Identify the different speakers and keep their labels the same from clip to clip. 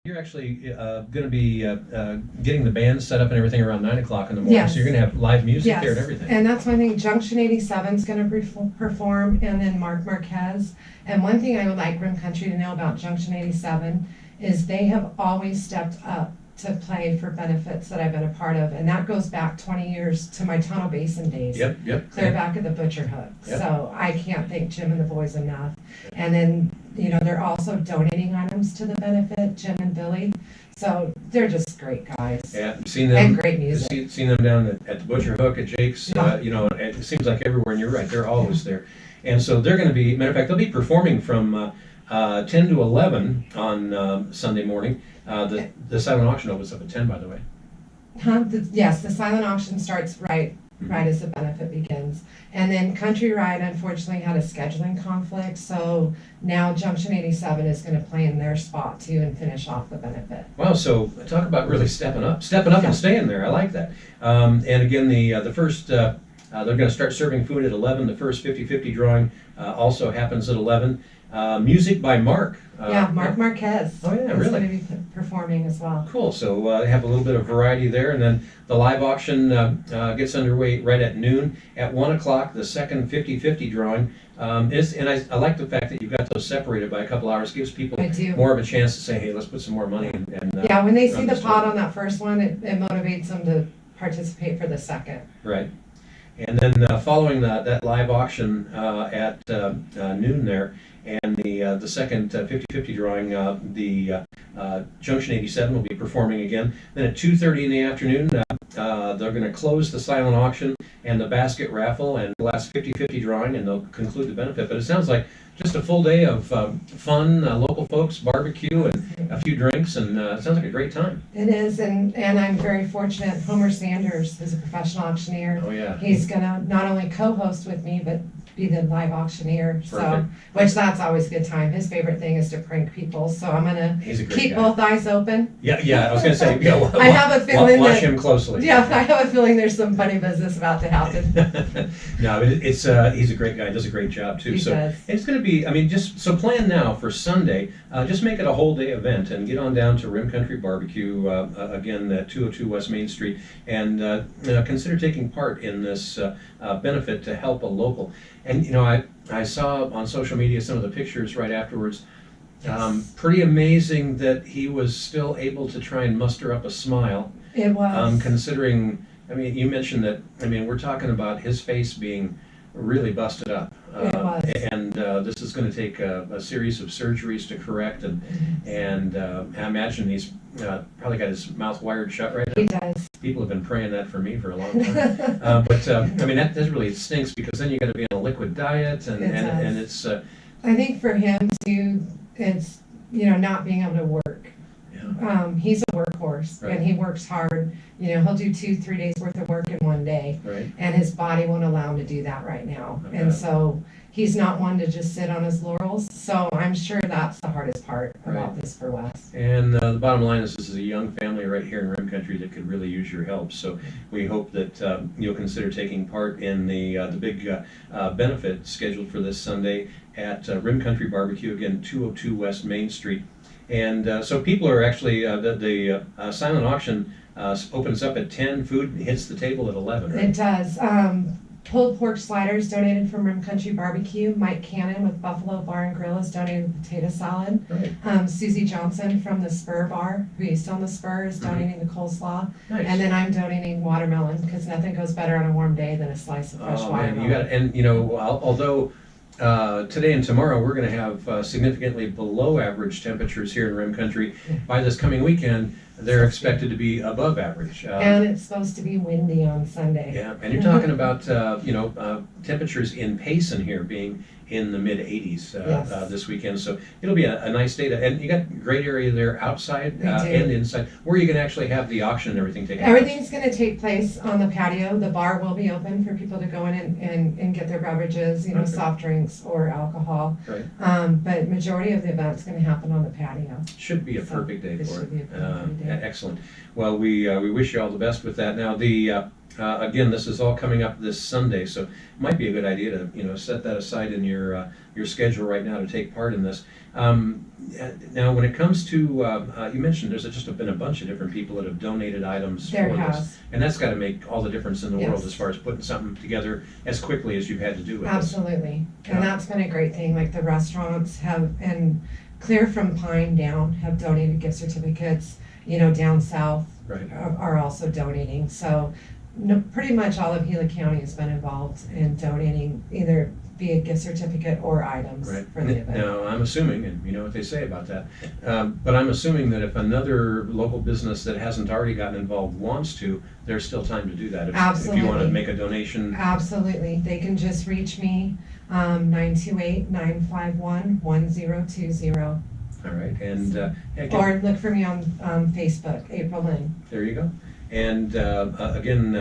Speaker 1: You're actually going to be getting the band set up and everything around 9 o'clock in the morning.
Speaker 2: Yes.
Speaker 1: So you're going to have live music
Speaker 2: Yes,
Speaker 1: there and everything.
Speaker 2: and that's one thing. Junction 87 is going to perform, and then Mark Marquez. And one thing I would like Rim Country to know about Junction 87 is they have always stepped up to play for benefits that I've been a part of, and that goes back 20 years to my Tunnel Basin days.
Speaker 1: Yep.
Speaker 2: Clear back at the Butcher Hook.
Speaker 1: Yep.
Speaker 2: So I can't thank Jim and the boys enough. And then, you know, they're also donating items to the benefit, Jim and Billy. So they're just great guys.
Speaker 1: Yeah, I've seen them.
Speaker 2: And great music.
Speaker 1: Seen them down at the Butcher Hook, at Jake's.
Speaker 2: Yeah.
Speaker 1: You know, it seems like everywhere, and you're right, they're always there. And so they're going to be, matter of fact, they'll be performing from 10 to 11 on Sunday morning. The silent auction opens up at 10, by the way.
Speaker 2: Yes, the silent auction starts right as the benefit begins. And then Country Ride unfortunately had a scheduling conflict, so now Junction 87 is going to play in their spot too and finish off the benefit.
Speaker 1: Wow, so talk about really stepping up and staying there. I like that. And again, the first, they're going to start serving food at 11. The first 50-50 drawing also happens at 11. Music by Mark.
Speaker 2: Mark Marquez.
Speaker 1: Oh, yeah,
Speaker 2: is
Speaker 1: really?
Speaker 2: going to be performing as well.
Speaker 1: Cool. So they have a little bit of variety there, and then the live auction gets underway right at noon. At 1 o'clock, the second 50-50 drawing. And I like the fact that you've got those separated by a couple hours. Gives people more of a chance to say, hey, let's put some more money in. And
Speaker 2: when they see the pot on that first one, it motivates them to participate for the second.
Speaker 1: Right. And then following that live auction at noon there, and the second 50-50 drawing, the Junction 87 will be performing again. Then at 2:30 in the afternoon, they're going to close the silent auction and the basket raffle and the last 50-50 drawing, and they'll conclude the benefit. But it sounds like just a full day of fun, local folks, barbecue, and a few drinks, and it sounds like a great time.
Speaker 2: It is, and I'm very fortunate. Homer Sanders is a professional auctioneer.
Speaker 1: Oh, yeah.
Speaker 2: He's going to not only co-host with me, but be the live auctioneer.
Speaker 1: Perfect.
Speaker 2: So, which that's always a good time. His favorite thing is to prank people. So I'm going to keep
Speaker 1: guy.
Speaker 2: Both eyes open.
Speaker 1: Yeah, I was going to say,
Speaker 2: I have a feeling
Speaker 1: watch him closely.
Speaker 2: Yeah, I have a feeling there's some funny business about to happen.
Speaker 1: No, he's a great guy. Does a great job too.
Speaker 2: He does.
Speaker 1: It's going to be. I mean, just so plan now for Sunday. Just make it a whole day event and get on down to Rim Country Barbecue again at 202 West Main Street, and consider taking part in this benefit to help a local. And you know, I saw on social media some of the pictures right afterwards. Pretty amazing that he was still able to try and muster up a smile.
Speaker 2: It was.
Speaker 1: Considering, I mean, you mentioned that, I mean, we're talking about his face being really busted up.
Speaker 2: It was.
Speaker 1: And this is going to take a series of surgeries to correct, and I imagine he's probably got his mouth wired shut right now.
Speaker 2: He does.
Speaker 1: People have been praying that for me for a long time. But I mean, that really stinks, because then you got to be on a liquid diet, and it's.
Speaker 2: I think for him too, it's, you know, not being able to work.
Speaker 1: Yeah.
Speaker 2: He's a workhorse,
Speaker 1: Right.
Speaker 2: and he works hard. You know, he'll do 2-3 days worth of work in one day,
Speaker 1: Right.
Speaker 2: and his body won't allow him to do that right now.
Speaker 1: Okay.
Speaker 2: And so he's not one to just sit on his laurels. So I'm sure that's the hardest part about
Speaker 1: Right.
Speaker 2: this for Wes.
Speaker 1: And the bottom line is, this is a young family right here in Rim Country that could really use your help. So we hope that you'll consider taking part in the big benefit scheduled for this Sunday at Rim Country Barbecue, again, 202 West Main Street. And so people are actually, the silent auction opens up at 10, food hits the table at 11, right?
Speaker 2: It does. Pulled pork sliders donated from Rim Country Barbecue. Mike Cannon with Buffalo Bar and Grill has donated potato salad.
Speaker 1: Right.
Speaker 2: Susie Johnson from the Spur Bar, who used to own the Spur, is donating the coleslaw.
Speaker 1: Nice.
Speaker 2: And then I'm donating watermelon, because nothing goes better on a warm day than a slice of fresh watermelon.
Speaker 1: Man, you got, and you know, although today and tomorrow we're going to have significantly below average temperatures here in Rim Country, by this coming weekend they're expected to be above average.
Speaker 2: And it's supposed to be windy on Sunday.
Speaker 1: Yeah, and you're talking about temperatures in Payson here being in the mid 80s
Speaker 2: Yes.
Speaker 1: this weekend, so it'll be a nice day and you got a great area there outside
Speaker 2: We do.
Speaker 1: and inside. Where are you going to actually have the auction and everything taken place?
Speaker 2: Everything's going to take place on the patio. The bar will be open for people to go in and get their beverages, you know,
Speaker 1: Okay.
Speaker 2: soft drinks or alcohol.
Speaker 1: Right.
Speaker 2: But majority of the event's going to happen on the patio.
Speaker 1: Should be a
Speaker 2: So,
Speaker 1: perfect day
Speaker 2: it
Speaker 1: for
Speaker 2: should
Speaker 1: it.
Speaker 2: be a perfect day.
Speaker 1: Excellent. Well, we wish you all the best with that. Now, the again, this is all coming up this Sunday, so it might be a good idea to, set that aside in your schedule right now to take part in this. Now, when it comes to, you mentioned there's just been a bunch of different people that have donated items
Speaker 2: There
Speaker 1: for
Speaker 2: has.
Speaker 1: this. And that's got to make all the difference in the world
Speaker 2: Yes.
Speaker 1: as far as putting something together as quickly as you've had to do with
Speaker 2: Absolutely.
Speaker 1: Yeah.
Speaker 2: And that's been a great thing. Like the restaurants have, and clear from Pine down, have donated gift certificates. Down south
Speaker 1: this. Right.
Speaker 2: are also donating. So no, pretty much all of Gila County has been involved in donating either via gift certificate or items
Speaker 1: Right.
Speaker 2: for the event.
Speaker 1: Now, I'm assuming, and you know what they say about that, but I'm assuming that if another local business that hasn't already gotten involved wants to, there's still time to do that. If you want to
Speaker 2: Absolutely.
Speaker 1: make a donation.
Speaker 2: Absolutely. They can just reach me, 928-951-1020.
Speaker 1: All right, and again,
Speaker 2: Or look for me on Facebook, April Lynn.
Speaker 1: there you go. And again,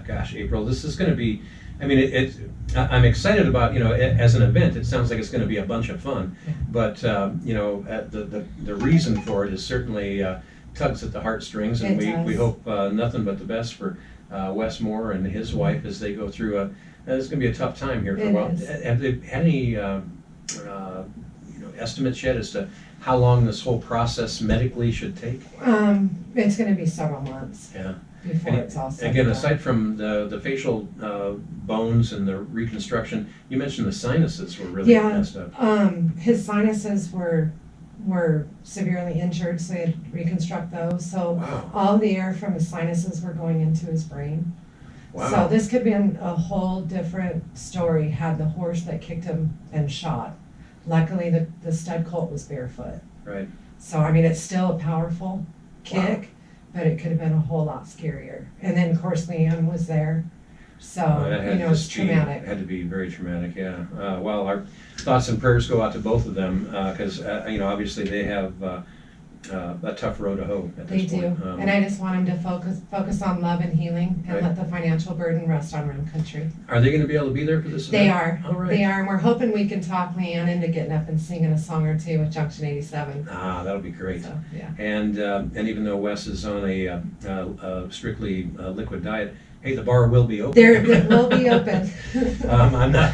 Speaker 1: gosh, April, this is going to be. I mean, I'm excited about as an event. It sounds like it's going to be a bunch of fun,
Speaker 2: Yeah.
Speaker 1: but the reason for it is certainly tugs at the heartstrings, and
Speaker 2: It
Speaker 1: we
Speaker 2: does.
Speaker 1: hope nothing but the best for Wes Moore and his wife as they go through it's going to be a tough time here for a
Speaker 2: It
Speaker 1: while.
Speaker 2: is.
Speaker 1: Have they had any estimates yet as to how long this whole process medically should take?
Speaker 2: It's gonna be several months
Speaker 1: Yeah.
Speaker 2: before
Speaker 1: And
Speaker 2: it's all said
Speaker 1: again,
Speaker 2: and done.
Speaker 1: aside from the facial bones and the reconstruction, you mentioned the sinuses were really
Speaker 2: Yeah.
Speaker 1: messed up.
Speaker 2: His sinuses were severely injured, so he had to reconstruct those. So
Speaker 1: Wow.
Speaker 2: all the air from his sinuses were going into his brain.
Speaker 1: Wow.
Speaker 2: So this could be a whole different story had the horse that kicked him been shot. Luckily, the stud colt was barefoot.
Speaker 1: Right.
Speaker 2: So, I mean, it's still a powerful kick, but it could have been a whole lot scarier. And then, of course, Leanne was there. So,
Speaker 1: That had to
Speaker 2: it's
Speaker 1: just be-
Speaker 2: traumatic.
Speaker 1: Had to be very traumatic, yeah. Well, our thoughts and prayers go out to both of them, because, obviously they have a tough road to hoe at
Speaker 2: They
Speaker 1: this
Speaker 2: do.
Speaker 1: point.
Speaker 2: And I just want them to focus on love and healing and
Speaker 1: Right.
Speaker 2: let the financial burden rest on Rim Country.
Speaker 1: Are they gonna be able to be there for this
Speaker 2: They
Speaker 1: event?
Speaker 2: are.
Speaker 1: All right.
Speaker 2: They are. And we're hoping we can talk Leanne into getting up and singing a song or two with Junction 87.
Speaker 1: That'll be great.
Speaker 2: So, yeah.
Speaker 1: And even though Wes is on a strictly liquid diet, hey, the bar will be open.
Speaker 2: It will be open.
Speaker 1: I'm not.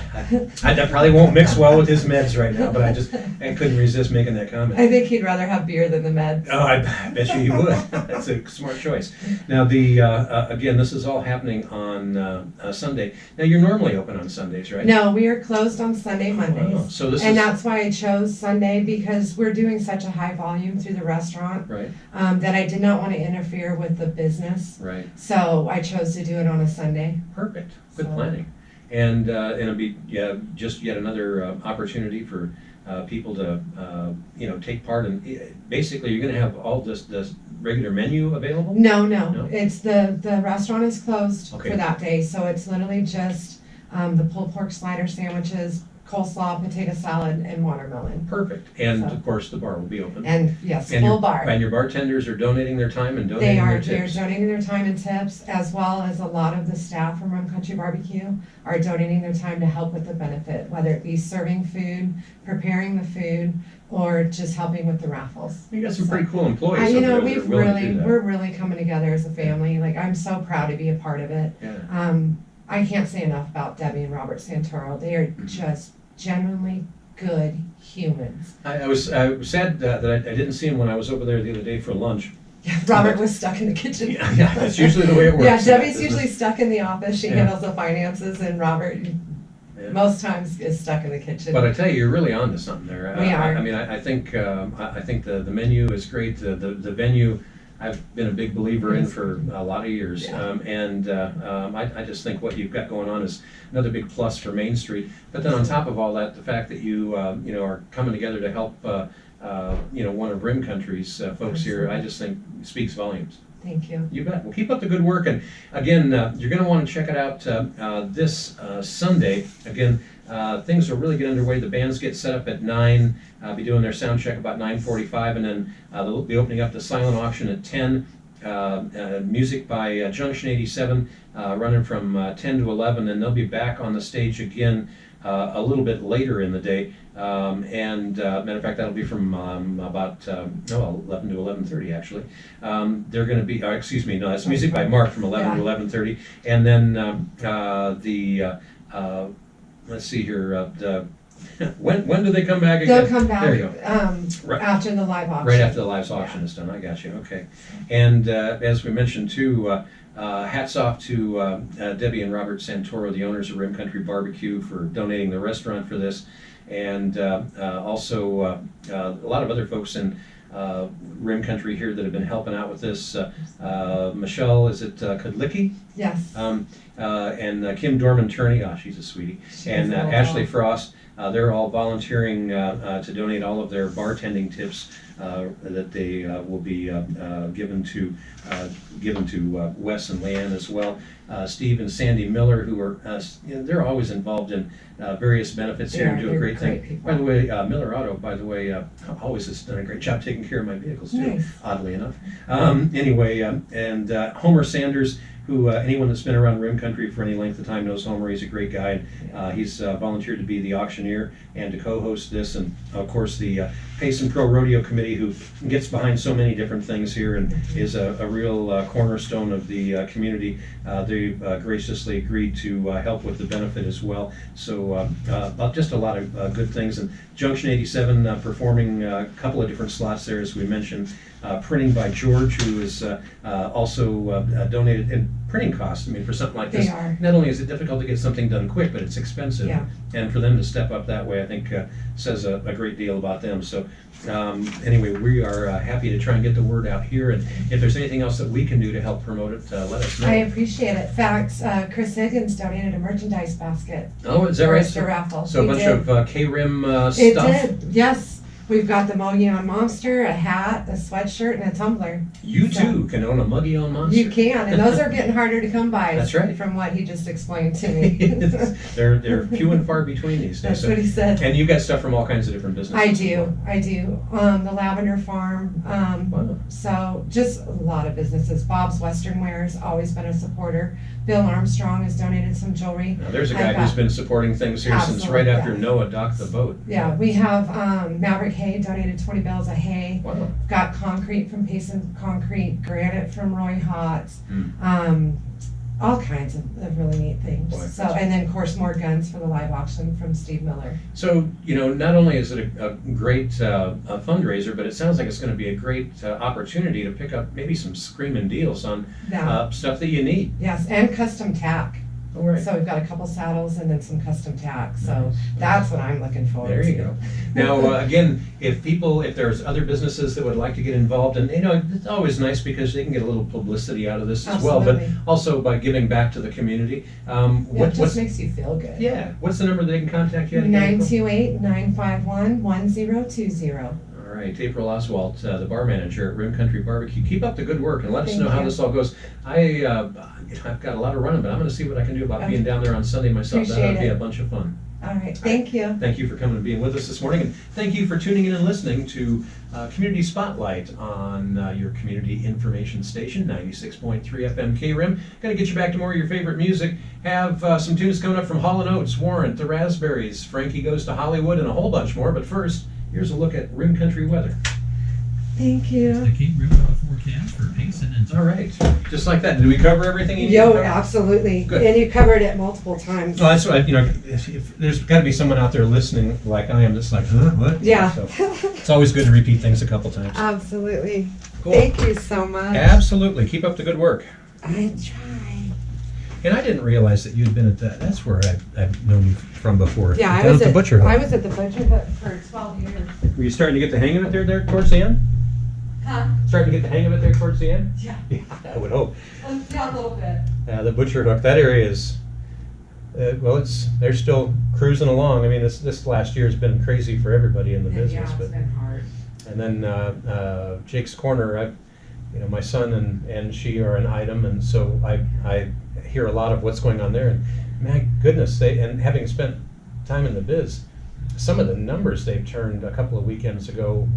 Speaker 1: I probably won't mix well with his meds right now, but I couldn't resist making that comment.
Speaker 2: I think he'd rather have beer than the meds.
Speaker 1: Oh, I bet you he would. That's a smart choice. Now, again, this is all happening on Sunday. Now, you're normally open on Sundays, right?
Speaker 2: No, we are closed on Sunday, Mondays.
Speaker 1: Oh, so this
Speaker 2: And
Speaker 1: is
Speaker 2: that's why I chose Sunday, because we're doing such a high volume through the restaurant
Speaker 1: right,
Speaker 2: that I did not want to interfere with the business.
Speaker 1: right.
Speaker 2: So I chose to do it on a Sunday.
Speaker 1: Perfect. Good
Speaker 2: So-
Speaker 1: planning. And it'll be just yet another opportunity for people to take part in. Basically, you're going to have all this regular menu available.
Speaker 2: No,
Speaker 1: No?
Speaker 2: it's the restaurant is closed
Speaker 1: Okay.
Speaker 2: for that day, so it's literally just the pulled pork slider sandwiches, coleslaw, potato salad, and watermelon.
Speaker 1: Perfect. And
Speaker 2: So-
Speaker 1: of course, the bar will be open.
Speaker 2: And yes,
Speaker 1: And
Speaker 2: full
Speaker 1: your,
Speaker 2: bar.
Speaker 1: And your bartenders are donating their time and
Speaker 2: They
Speaker 1: donating
Speaker 2: are,
Speaker 1: their
Speaker 2: they're
Speaker 1: tips.
Speaker 2: donating their time and tips, as well as a lot of the staff from Rum Country Barbecue are donating their time to help with the benefit, whether it be serving food, preparing the food, or just helping with the raffles.
Speaker 1: You got some pretty cool employees.
Speaker 2: You
Speaker 1: over
Speaker 2: know,
Speaker 1: there that are willing to do that.
Speaker 2: we're really coming together as a family. Like, I'm so proud to be a part of it.
Speaker 1: Yeah.
Speaker 2: I can't say enough about Debbie and Robert Santoro. They are just genuinely good humans.
Speaker 1: I was sad that I didn't see him when I was over there the other day for lunch.
Speaker 2: Robert was stuck in the kitchen.
Speaker 1: Yeah, that's usually the way it works.
Speaker 2: Yeah,
Speaker 1: in that
Speaker 2: Debbie's
Speaker 1: business.
Speaker 2: usually stuck in the office. She
Speaker 1: Yeah.
Speaker 2: handles the finances, and Robert
Speaker 1: Yeah.
Speaker 2: most times is stuck in the kitchen.
Speaker 1: But I tell you, you're really onto something there.
Speaker 2: We are.
Speaker 1: I mean, I think the menu is great. The venue, I've been a big believer in for a lot of years.
Speaker 2: Yeah.
Speaker 1: I just think what you've got going on is another big plus for Main Street. But then on top of all that, the fact that you are coming together to help one of Rim Country's folks here, I just think speaks volumes.
Speaker 2: Thank you.
Speaker 1: You bet. Well, keep up the good work. And again, you're going to want to check it out this Sunday. Again, things will really get underway. The bands get set up at 9. Be doing their sound check about 9:45, and then they'll be opening up the silent auction at 10. Music by Junction 87, running from 10 to 11, and they'll be back on the stage again a little bit later in the day. Matter of fact, that'll be from about 11 to 11:30 actually. They're going to be, excuse me, no, that's music by Mark from 11 to 11:30. And then let's see here, when do they come back again?
Speaker 2: They'll come back
Speaker 1: There you go. Right.
Speaker 2: after the live auction.
Speaker 1: Right after the live auction is done, I got you, okay. And as we mentioned too, hats off to Debbie and Robert Santoro, the owners of Rim Country Barbecue, for donating the restaurant for this. And also a lot of other folks in Rim Country here that have been helping out with this. Michelle, is it Kudlicki?
Speaker 2: Yes.
Speaker 1: And Kim Dorman-Turney, she's a sweetie. And Ashley Frost. They're all volunteering to donate all of their bartending tips that they will be given to Wes and Leanne as well. Steve and Sandy Miller, who are they're always involved in various benefits here and do a great thing.
Speaker 2: People.
Speaker 1: By the way, Miller Auto, by the way, always has done a great job taking care of my vehicles too.
Speaker 2: Nice.
Speaker 1: Oddly enough. Anyway, and Homer Sanders, who anyone that's been around Rim Country for any length of time knows Homer. He's a great guy. He's volunteered to be the auctioneer and to co-host this, and of course the Payson Pro Rodeo Committee, who gets behind so many different things here and is a real cornerstone of the community. They've graciously agreed to help with the benefit as well. So just a lot of good things. And Junction 87 performing a couple of different slots there, as we mentioned. Printing by George, who is also donated. And printing costs, I mean, for something like this, not only is it difficult to get something done quick, but it's expensive.
Speaker 2: Yeah.
Speaker 1: And for them to step up that way, I think says a great deal about them. So anyway, we are happy to try and get the word out here. And if there's anything else that we can do to help promote it, let us know.
Speaker 2: I appreciate it. In fact, Chris Higgins donated a merchandise basket.
Speaker 1: Oh, is that right?
Speaker 2: For the raffle.
Speaker 1: So a bunch of KRIM
Speaker 2: It
Speaker 1: stuff?
Speaker 2: did, yes. We've got the Mogi on Monster, a hat, a sweatshirt, and a tumbler.
Speaker 1: You too can own a Muggy on Monster.
Speaker 2: You can, and those are getting harder to come by.
Speaker 1: That's right.
Speaker 2: From what he just explained to me.
Speaker 1: They're few and far between these days.
Speaker 2: That's what he said.
Speaker 1: And you got stuff from all kinds of different businesses.
Speaker 2: I do. The Lavender Farm.
Speaker 1: Wow.
Speaker 2: So just a lot of businesses. Bob's Western Wear's always been a supporter. Bill Armstrong has donated some jewelry.
Speaker 1: Now there's a guy who's been supporting things here since right after Noah docked the boat.
Speaker 2: Yeah, we have Maverick Hay donated 20 bales of hay.
Speaker 1: Wow.
Speaker 2: Got concrete from Payson Concrete, granite from Roy Hotz. All kinds of really neat things.
Speaker 1: Boy,
Speaker 2: so, and then of course more guns for the live auction from Steve Miller.
Speaker 1: So, not only is it a great fundraiser, but it sounds like it's going to be a great opportunity to pick up maybe some screaming deals on stuff that you need.
Speaker 2: Yes, and custom tack.
Speaker 1: Oh, right.
Speaker 2: So we've got a couple saddles and then some custom tack. So that's what I'm looking forward to.
Speaker 1: There you go. Now, again, if there's other businesses that would like to get involved, and it's always nice because they can get a little publicity out of this as well, but also by giving back to the community.
Speaker 2: It just makes you feel good.
Speaker 1: Yeah. What's the number they can contact you at?
Speaker 2: 928-951-1020.
Speaker 1: All right, April Oswalt, the bar manager at Rim Country Barbecue. Keep up the good work and let us know how this all goes. I've got a lot of running, but I'm going to see what I can do about being down there on Sunday myself. That'll be a bunch of fun.
Speaker 2: All right, thank you.
Speaker 1: Thank you for coming and being with us this morning, and thank you for tuning in and listening to Community Spotlight on your community information station, 96.3 FM KRIM. Going to get you back to more of your favorite music. Have some tunes coming up from Hall & Oates, Warrant, The Raspberries, Frankie Goes to Hollywood, and a whole bunch more. But first, here's a look at Rim Country weather.
Speaker 2: Thank you.
Speaker 3: The KRIM weather forecast for Payson and
Speaker 1: All right, just like that. Did we cover everything you need to cover?
Speaker 2: Absolutely.
Speaker 1: Good.
Speaker 2: And you covered it multiple times.
Speaker 1: Well, that's what if there's got to be someone out there listening like I am that's like, huh, what?
Speaker 2: Yeah.
Speaker 1: So it's always good to repeat things a couple times.
Speaker 2: Absolutely.
Speaker 1: Cool.
Speaker 2: Thank you so much.
Speaker 1: Absolutely. Keep up the good work.
Speaker 2: I try.
Speaker 1: And I didn't realize that you'd been at that. That's where I've known you from before.
Speaker 2: Yeah,
Speaker 1: Down at the Butcher Hut.
Speaker 2: I was at the Butcher Hut for 12 years.
Speaker 1: Were you starting to get the hang of it there towards the end?
Speaker 2: Huh?
Speaker 1: Starting to get the hang of it there towards the end?
Speaker 2: Yeah.
Speaker 1: I would hope.
Speaker 2: Yeah, a little bit.
Speaker 1: The Butcher Hook, that area is, they're still cruising along. I mean, this last year has been crazy for everybody in the business.
Speaker 2: Yeah, it's been hard.
Speaker 1: And then Jake's Corner, my son and she are an item, and so I hear a lot of what's going on there. And my goodness, and having spent time in the biz, some of the numbers they've turned a couple of weekends ago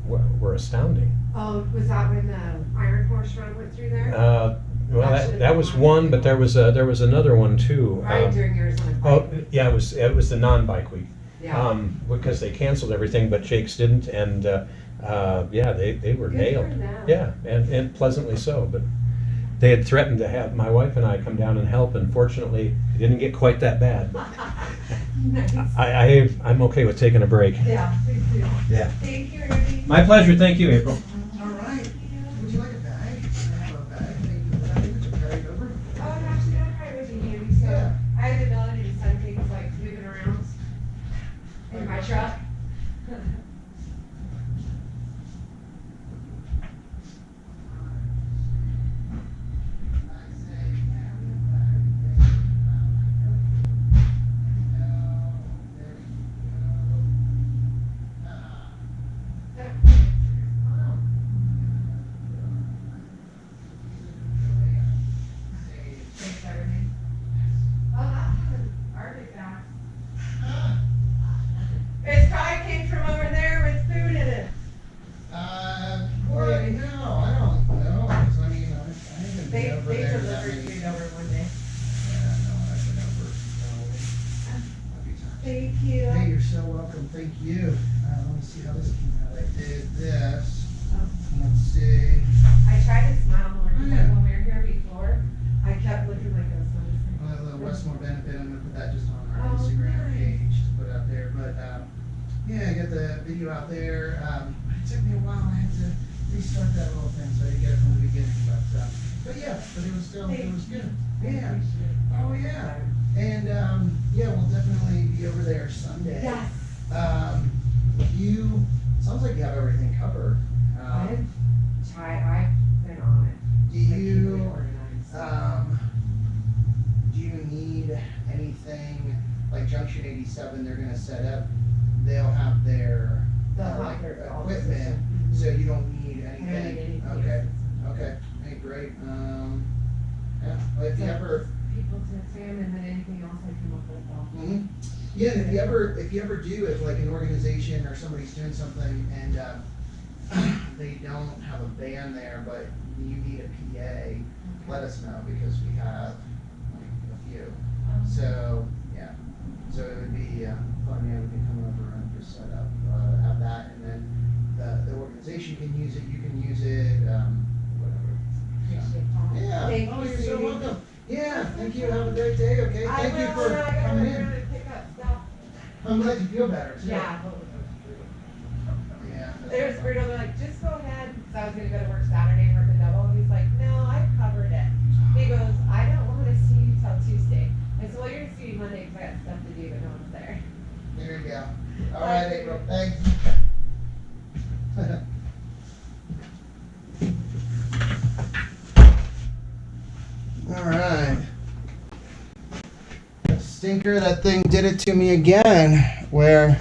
Speaker 1: were astounding.
Speaker 2: Oh, was that when the Iron Horse Run went through there?
Speaker 1: Well,
Speaker 2: Actually,
Speaker 1: that was one, but there was another one too.
Speaker 2: Right during yours on the
Speaker 1: Oh,
Speaker 2: bike.
Speaker 1: yeah, it was the non-bike week.
Speaker 2: Yeah.
Speaker 1: Because they canceled everything, but Jake's didn't, and yeah, they were
Speaker 2: Good
Speaker 1: nailed.
Speaker 2: for them.
Speaker 1: Yeah, and pleasantly so. But they had threatened to have my wife and I come down and help, and fortunately, it didn't get quite that bad. But
Speaker 2: Nice.
Speaker 1: I'm okay with taking a break.
Speaker 2: Yeah, please do.
Speaker 1: Yeah.
Speaker 2: Thank you, Randy.
Speaker 1: My pleasure. Thank you, April.
Speaker 4: All right. Would you like a bag? I have a bag. Thank you for that. Would you carry it over?
Speaker 2: Oh, actually, that probably would be handy, so
Speaker 4: Yeah.
Speaker 2: I have the ability to send things like moving around in my truck. Thanks, everything. Oh, that was artifact. It probably came from over there with food in it.
Speaker 4: Well, no, I don't know. 'Cause I mean, I haven't
Speaker 2: They
Speaker 4: been over there that
Speaker 2: delivered
Speaker 4: many.
Speaker 2: food over one day.
Speaker 4: Yeah, no, I've been over. A few times.
Speaker 2: Thank you.
Speaker 4: Hey, you're so welcome. Thank you. Let me see how this came out. I did this. Let's see.
Speaker 2: I tried to smile more because
Speaker 4: Yeah.
Speaker 2: when we were here before, I kept looking like I was
Speaker 4: The Westmore benefit, I'm gonna put that just on our
Speaker 2: Oh,
Speaker 4: Instagram
Speaker 2: nice.
Speaker 4: page to put out there, but, yeah, I got the video out there, it took me a while, I had to restart that little thing, so I didn't get it from the beginning, but yeah, but it was still, it was good, yeah, oh, yeah, and, yeah, we'll definitely be over there Sunday.
Speaker 2: Yes.
Speaker 4: Sounds like you have everything covered,
Speaker 2: I've been on it.
Speaker 4: do
Speaker 2: Like, keeping it
Speaker 4: you,
Speaker 2: organized.
Speaker 4: do you need anything, like Junction 87, they're gonna set up, they'll have their,
Speaker 2: They'll
Speaker 4: like,
Speaker 2: have their own
Speaker 4: equipment,
Speaker 2: system.
Speaker 4: so you don't need
Speaker 2: I don't need
Speaker 4: anything?
Speaker 2: anything.
Speaker 4: Okay, okay, hey, great, yeah, well, if you
Speaker 2: So,
Speaker 4: ever,
Speaker 2: People to Sam and then anything else I come up with, I'll.
Speaker 4: mhm. Yeah, and if you ever do, if like an organization or somebody's doing something and, they don't have a band there, but you need a PA, let us know, because we have like a few. So, yeah, so it would be, fun, yeah, we can come over and just set up, have that, and then the organization can use it, you can use it, whatever.
Speaker 2: Appreciate that.
Speaker 4: Yeah,
Speaker 2: Thank
Speaker 4: oh,
Speaker 2: you,
Speaker 4: you're so
Speaker 2: sweetie.
Speaker 4: welcome. Yeah, thank you, have a great day, okay?
Speaker 2: I
Speaker 4: Thank you
Speaker 2: will,
Speaker 4: for
Speaker 2: and I gotta
Speaker 4: coming
Speaker 2: run
Speaker 4: in.
Speaker 2: around and pick up stuff.
Speaker 4: I'm glad you feel better, too.
Speaker 2: Yeah.
Speaker 4: Yeah.
Speaker 2: There's Bruno, they're like, just go ahead, because I was gonna go to work Saturday and work a double, and he's like, no, I've covered it. He goes, I don't wanna see you till Tuesday. I said, well, you're gonna see me Monday, because I got stuff to do, but no one's there.
Speaker 4: There you go. All right, April, thanks. All right. Stinker, that thing did it to me again, where